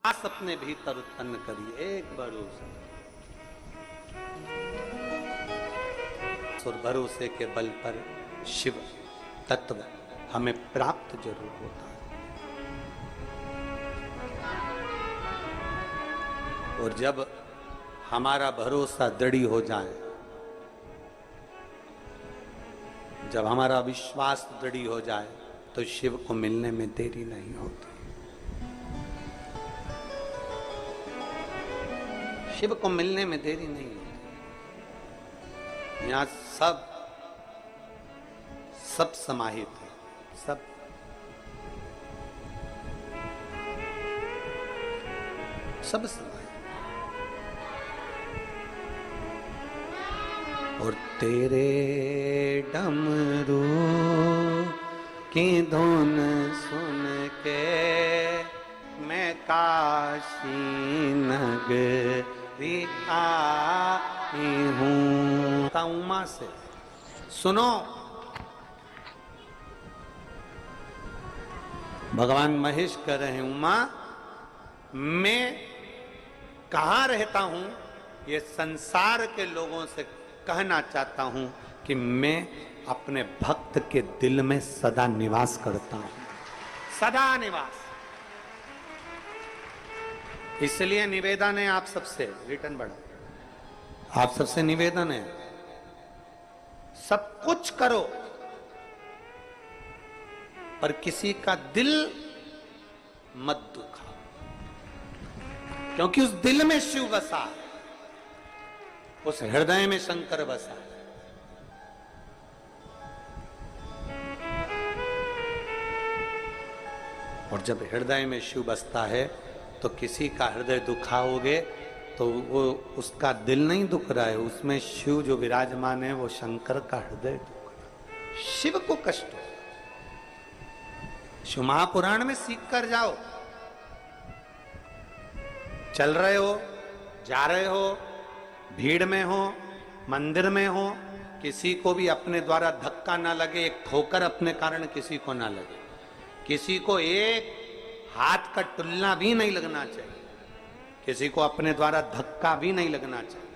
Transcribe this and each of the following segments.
आस अपने भीतर उत्पन्न करिए एक भरोसा। और भरोसे के बल पर शिव तत्व हमें प्राप्त जरूर होता है। और जब हमारा भरोसा दृढ़ हो जाए, जब हमारा विश्वास दृढ़ हो जाए, तो शिव को मिलने में देरी नहीं होती। शिव को मिलने में देरी नहीं होती। यहां सब समाहित है, सब समाहित। और तेरे डमरू की धुन सुन के मैं काशी नगरी आई हूं। उमा से सुनो, भगवान महेश कह रहे हैं, उमा मैं कहां रहता हूं, ये संसार के लोगों से कहना चाहता हूं कि मैं अपने भक्त के दिल में सदा निवास करता हूं, सदा निवास। इसलिए निवेदन है आप सबसे, रिटर्न बढ़ा, आप सबसे निवेदन है, सब कुछ करो पर किसी का दिल मत दुखाओ, क्योंकि उस दिल में शिव बसा, उस हृदय में शंकर बसा। और जब हृदय में शिव बसता है तो किसी का हृदय दुखाओगे तो वो उसका दिल नहीं दुख रहा है, उसमें शिव जो विराजमान है वो शंकर का हृदय दुख रहा है, शिव को कष्ट हो। शिव महापुराण में सीख कर जाओ। चल रहे हो, जा रहे हो, भीड़ में हो, मंदिर में हो, किसी को भी अपने द्वारा धक्का ना लगे, एक ठोकर अपने कारण किसी को ना लगे, किसी को एक हाथ का टुल्ला भी नहीं लगना चाहिए, किसी को अपने द्वारा धक्का भी नहीं लगना चाहिए।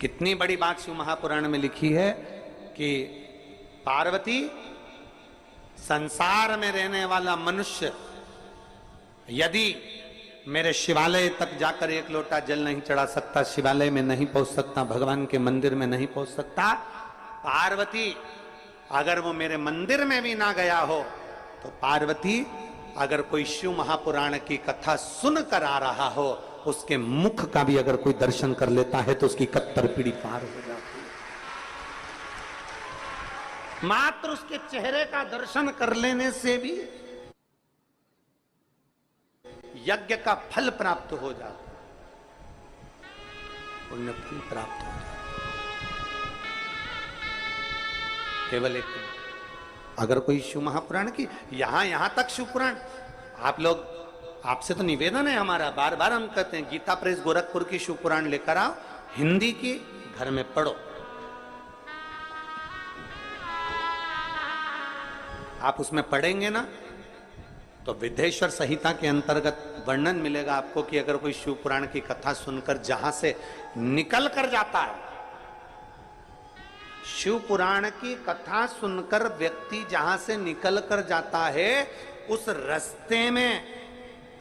कितनी बड़ी बात शिव महापुराण में लिखी है कि पार्वती, संसार में रहने वाला मनुष्य यदि मेरे शिवालय तक जाकर एक लोटा जल नहीं चढ़ा सकता, शिवालय में नहीं पहुंच सकता, भगवान के मंदिर में नहीं पहुंच सकता, पार्वती अगर वो मेरे मंदिर में भी ना गया हो तो पार्वती अगर कोई शिव महापुराण की कथा सुन कर आ रहा हो, उसके मुख का भी अगर कोई दर्शन कर लेता है तो उसकी कत्तर पीढ़ी पार हो जाती है। मात्र उसके चेहरे का दर्शन कर लेने से भी यज्ञ का फल प्राप्त हो जाता, पुण्य फल प्राप्त हो जाता। केवल एक, अगर कोई शिव महापुराण की यहां तक शिव पुराण, आप लोग, आपसे तो निवेदन है हमारा, बार बार हम कहते हैं, गीता प्रेस गोरखपुर की शिव पुराण लेकर आओ, हिंदी की घर में पढ़ो। आप उसमें पढ़ेंगे ना तो विद्येश्वर संहिता के अंतर्गत वर्णन मिलेगा आपको कि अगर कोई शिव पुराण की कथा सुनकर जहां से निकल कर जाता है, शिव पुराण की कथा सुनकर व्यक्ति जहां से निकल कर जाता है, उस रास्ते में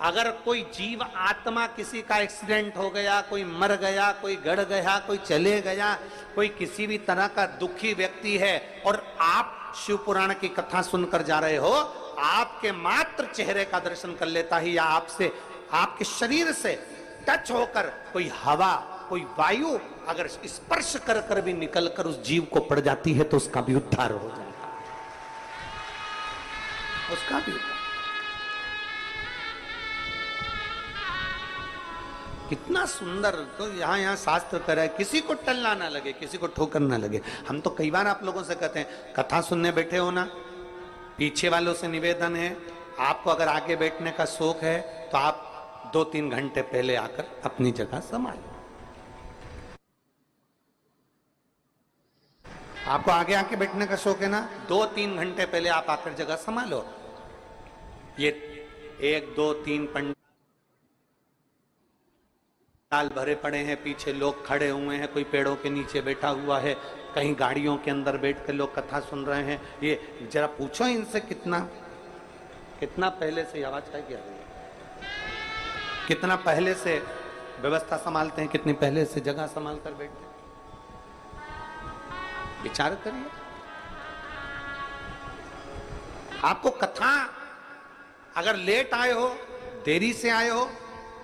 अगर कोई जीव आत्मा, किसी का एक्सीडेंट हो गया, कोई मर गया, कोई गड़ गया, कोई चले गया, कोई किसी भी तरह का दुखी व्यक्ति है और आप शिव पुराण की कथा सुनकर जा रहे हो, आपके मात्र चेहरे का दर्शन कर लेता ही, या आपसे, आपके शरीर से टच होकर कोई हवा, कोई वायु अगर स्पर्श कर कर भी निकल कर उस जीव को पड़ जाती है तो उसका भी उद्धार हो जाता है, उसका भी। कितना सुंदर। तो यहाँ शास्त्र कह रहा है किसी को टलना ना लगे, किसी को ठोकर ना लगे। हम तो कई बार आप लोगों से कहते हैं, कथा सुनने बैठे हो ना, पीछे वालों से निवेदन है, आपको अगर आगे बैठने का शौक है तो आप 2-3 घंटे पहले आकर अपनी जगह संभालो। आपको आगे आके बैठने का शौक है ना, 2-3 घंटे पहले आप आकर जगह संभालो। ये एक दो तीन पंडाल भरे पड़े हैं, पीछे लोग खड़े हुए हैं, कोई पेड़ों के नीचे बैठा हुआ है, कहीं गाड़ियों के अंदर बैठ कर लोग कथा सुन रहे हैं। ये जरा पूछो इनसे कितना कितना पहले से आवाज का क्या है, कितना पहले से व्यवस्था संभालते हैं, कितनी पहले से जगह संभाल कर बैठते हैं। विचार करिए। आपको कथा अगर लेट आए हो, देरी से आए हो,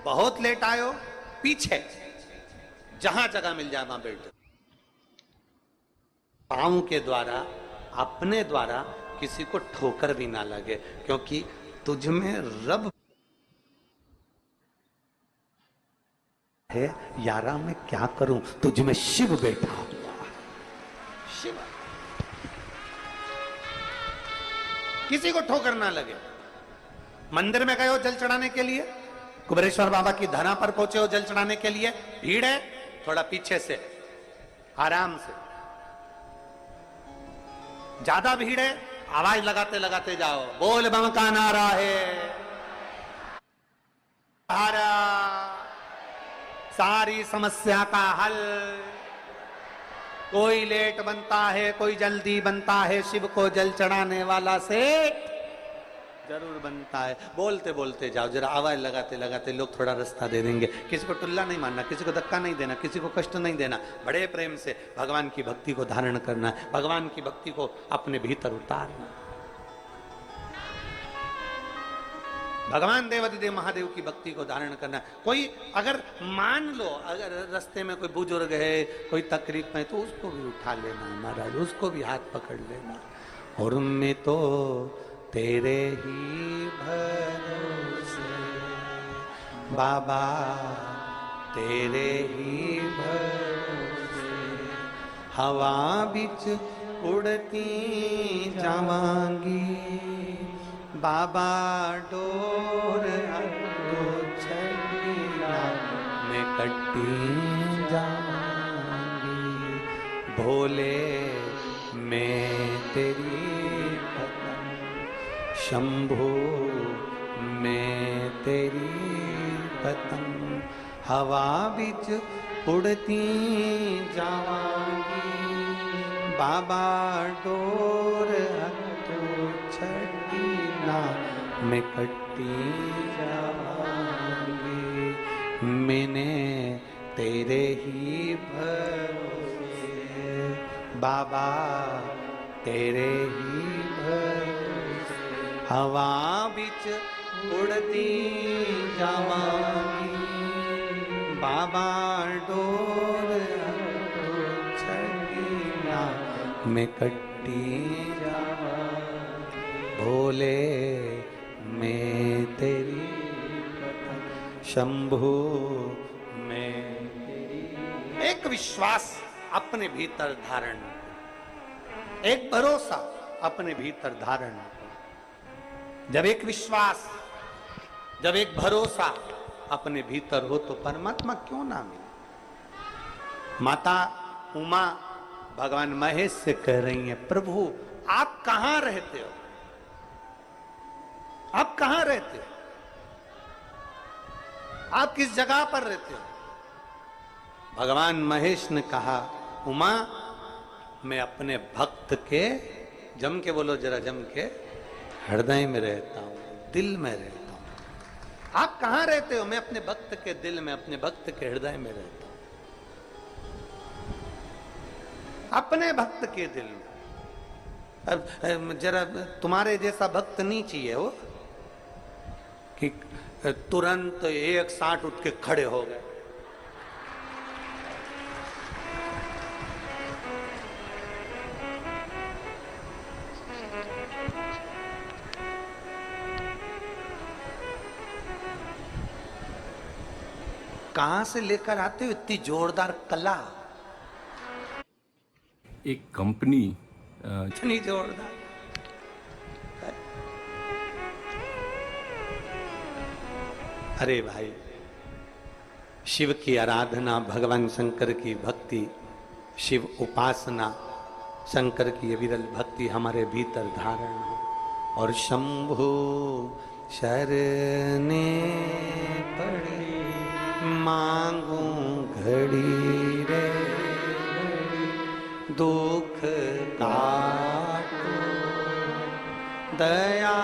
बहुत लेट आए हो, पीछे जहां जगह मिल जाए वहां बैठ जाओ। पांव के द्वारा, अपने द्वारा किसी को ठोकर भी ना लगे, क्योंकि तुझ में रब है। यारा मैं क्या करूं, तुझ में शिव बैठा हुआ। शिव किसी को ठोकर ना लगे। मंदिर में गए हो जल चढ़ाने के लिए, कुबेरेश्वर बाबा की धरा पर पहुंचे हो जल चढ़ाने के लिए, भीड़ है, थोड़ा पीछे से आराम से। ज्यादा भीड़ है, आवाज लगाते लगाते जाओ, बोल बम का नारा है, सारी समस्या का हल। कोई लेट बनता है, कोई जल्दी बनता है, शिव को जल चढ़ाने वाला से जरूर बनता है। बोलते बोलते जाओ, जरा आवाज लगाते लगाते लोग थोड़ा रास्ता दे देंगे। किसी को टुल्ला नहीं मारना, किसी को धक्का नहीं देना, किसी को कष्ट नहीं देना। बड़े प्रेम से भगवान की भक्ति को धारण करना है, भगवान की भक्ति को अपने भीतर उतारना। भगवान देवाधिदेव महादेव की भक्ति को धारण करना। कोई अगर मान लो अगर रास्ते में कोई बुजुर्ग है, कोई तकलीफ में, तो उसको भी उठा लेना महाराज, उसको भी हाथ पकड़ लेना। और मैं तो तेरे ही भरोसे बाबा, तेरे ही भरोसे हवा बिच उड़ती जावांगी बाबा, डोर तो छड़ीला मैं कट्टी जावांगी। भोले मैं तेरी शंभो मैं तेरी पतंग, हवा बिच उड़ती जावांगी बाबा, डोर तो छड़ी ना मैं कट्टी जावांगी। मैंने तेरे ही भरोसे बाबा, तेरे ही भरोसे हवा बिच उड़ती जावांगी बाबा, डोर तो छड़ी ना मैं कट्टी जावांगी। भोले मैं तेरी शंभु मैं तेरी। एक विश्वास अपने भीतर धारण, एक भरोसा अपने भीतर धारण। जब एक विश्वास, जब एक भरोसा अपने भीतर हो तो परमात्मा क्यों ना मिले। माता उमा भगवान महेश से कह रही हैं, प्रभु आप कहां रहते हो, आप कहां रहते हो, आप किस जगह पर रहते हो। भगवान महेश ने कहा, उमा मैं अपने भक्त के, जम के बोलो जरा, जम के, हृदय में रहता हूं, दिल में रहता हूं। आप कहां रहते हो? मैं अपने भक्त के दिल में, अपने भक्त के हृदय में रहता हूं, अपने भक्त के दिल में। अब जरा तुम्हारे जैसा भक्त नहीं चाहिए वो कि तुरंत एक साथ उठ के खड़े हो गए। कहां से लेकर आते हो इतनी जोरदार कला? एक कंपनी इतनी जोरदार। अरे भाई, शिव की आराधना, भगवान शंकर की भक्ति, शिव उपासना, शंकर की विरल भक्ति हमारे भीतर धारण हो। और शंभु शरणे पड़े, मांगू घड़ी रे दुख काटो, दया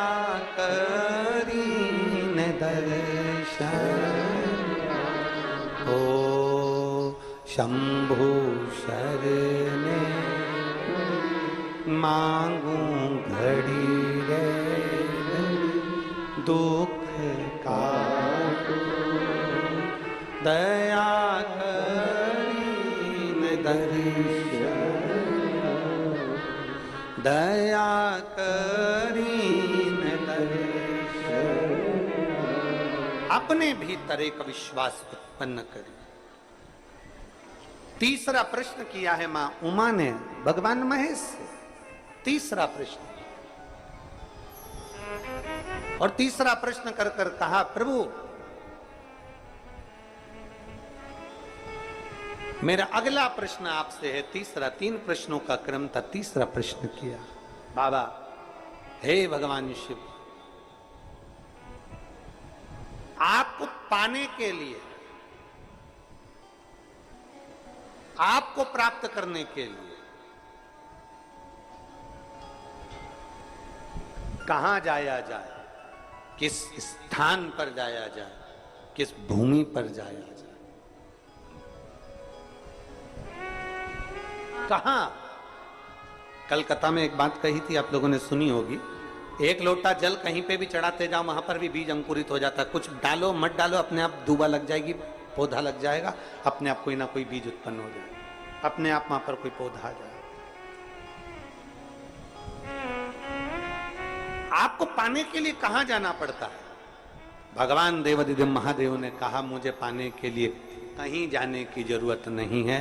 करीन दर्शन हो। शंभु शरणे मांगू घड़ी रे दुख काटो, दया करीन दर्शन, दया करीन दर्शन। अपने भीतर एक विश्वास उत्पन्न करें। तीसरा प्रश्न किया है मां उमा ने भगवान महेश से। तीसरा प्रश्न, और तीसरा प्रश्न कर कर कहा, प्रभु मेरा अगला प्रश्न आपसे है। तीसरा, 3 प्रश्नों का क्रम था, तीसरा प्रश्न किया, बाबा हे भगवान शिव, आपको पाने के लिए, आपको प्राप्त करने के लिए कहां जाया जाए, किस स्थान पर जाया जाए, किस भूमि पर जाया जाए, कहां? कलकत्ता में एक बात कही थी, आप लोगों ने सुनी होगी, एक लोटा जल कहीं पे भी चढ़ाते जाओ, वहां पर भी बीज अंकुरित हो जाता है। कुछ डालो मत डालो, अपने आप दूबा लग जाएगी, पौधा लग जाएगा, अपने आप कोई ना कोई बीज उत्पन्न हो जाएगा, अपने आप वहां पर कोई पौधा आ जाएगा। आपको पाने के लिए कहां जाना पड़ता है? भगवान देवाधिदेव महादेव ने कहा, मुझे पाने के लिए कहीं जाने की जरूरत नहीं है,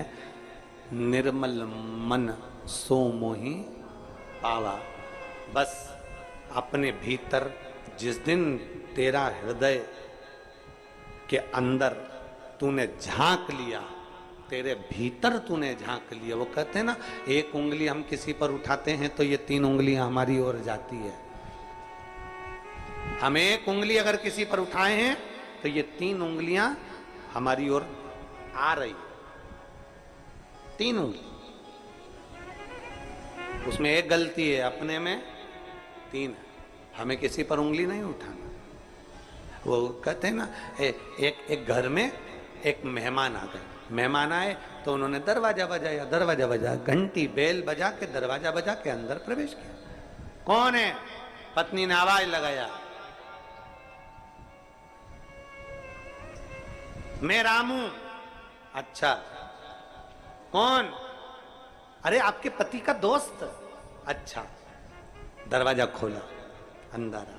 निर्मल मन सो मोहि पावा। बस अपने भीतर जिस दिन तेरा हृदय के अंदर तूने झांक लिया, तेरे भीतर तूने झांक लिया, वो कहते हैं ना, एक उंगली हम किसी पर उठाते हैं तो ये 3 उंगलियां हमारी ओर जाती है। हम एक उंगली अगर किसी पर उठाए हैं तो ये 3 उंगलियां हमारी ओर आ रही, 3 उंगली। उसमें एक गलती है, अपने में 3 है, हमें किसी पर उंगली नहीं उठाना। वो कहते हैं ना, एक घर में एक मेहमान आ गए, मेहमान आए तो उन्होंने दरवाजा बजाया, दरवाजा बजा, घंटी बेल बजा के दरवाजा बजा के अंदर प्रवेश किया। कौन है? पत्नी ने आवाज लगाया, मैं रामू। अच्छा, कौन? अरे आपके पति का दोस्त। अच्छा, दरवाजा खोला, अंदर आ।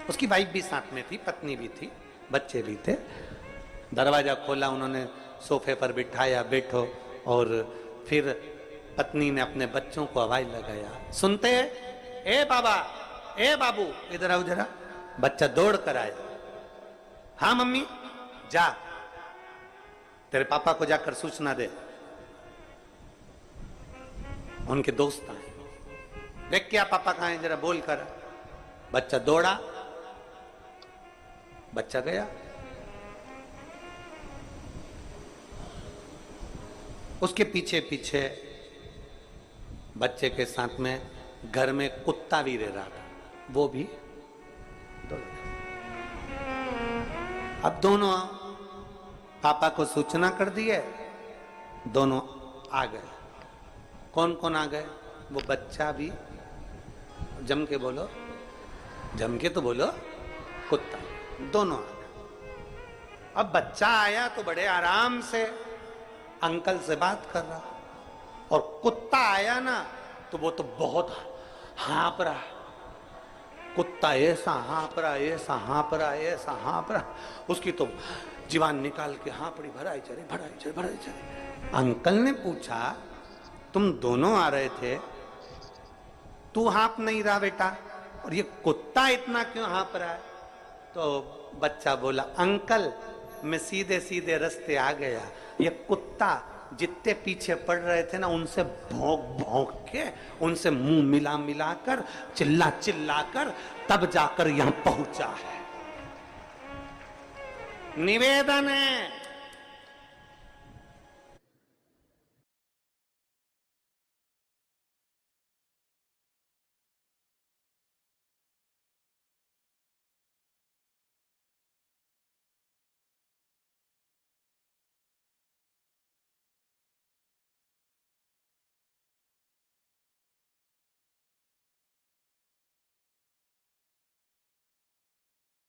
उसकी वाइफ भी साथ में थी, पत्नी भी थी, बच्चे भी थे। दरवाजा खोला, उन्होंने सोफे पर बिठाया, बैठो, और फिर पत्नी ने अपने बच्चों को आवाज लगाया, सुनते हैं? ए बाबा, ए बाबू, इधर आओ जरा। बच्चा दौड़ कर आया, हाँ मम्मी, जा तेरे पापा को जाकर सूचना दे, उनके दोस्त आए। देख क्या पापा कहां है, जरा बोल कर। बच्चा दौड़ा, बच्चा गया। उसके पीछे पीछे बच्चे के साथ में घर में कुत्ता भी रह रहा था, वो भी दौड़ गया। अब दोनों पापा को सूचना कर दी है, दोनों आ गए। कौन कौन आ गए? वो बच्चा भी, जम के बोलो, जम के तो बोलो, कुत्ता, दोनों आ गए। अब बच्चा आया तो बड़े आराम से अंकल से बात कर रहा, और कुत्ता आया ना तो वो तो बहुत हाँप रहा। कुत्ता ऐसा हाँप रहा, ऐसा हाँप रहा, ऐसा हाँप रहा, उसकी तो जीवान निकाल के हाँपड़ी भराई चले, भराई चले, भराई चले। अंकल ने पूछा, तुम दोनों आ रहे थे, तू हाँप नहीं रहा बेटा, और ये कुत्ता इतना क्यों हाँप रहा है? तो बच्चा बोला, अंकल मैं सीधे सीधे रास्ते आ गया, ये कुत्ता जितने पीछे पड़ रहे थे ना, उनसे भौंक भौंक के, उनसे मुंह मिला मिलाकर, चिल्ला चिल्लाकर तब जाकर यहां पहुंचा है। निवेदन है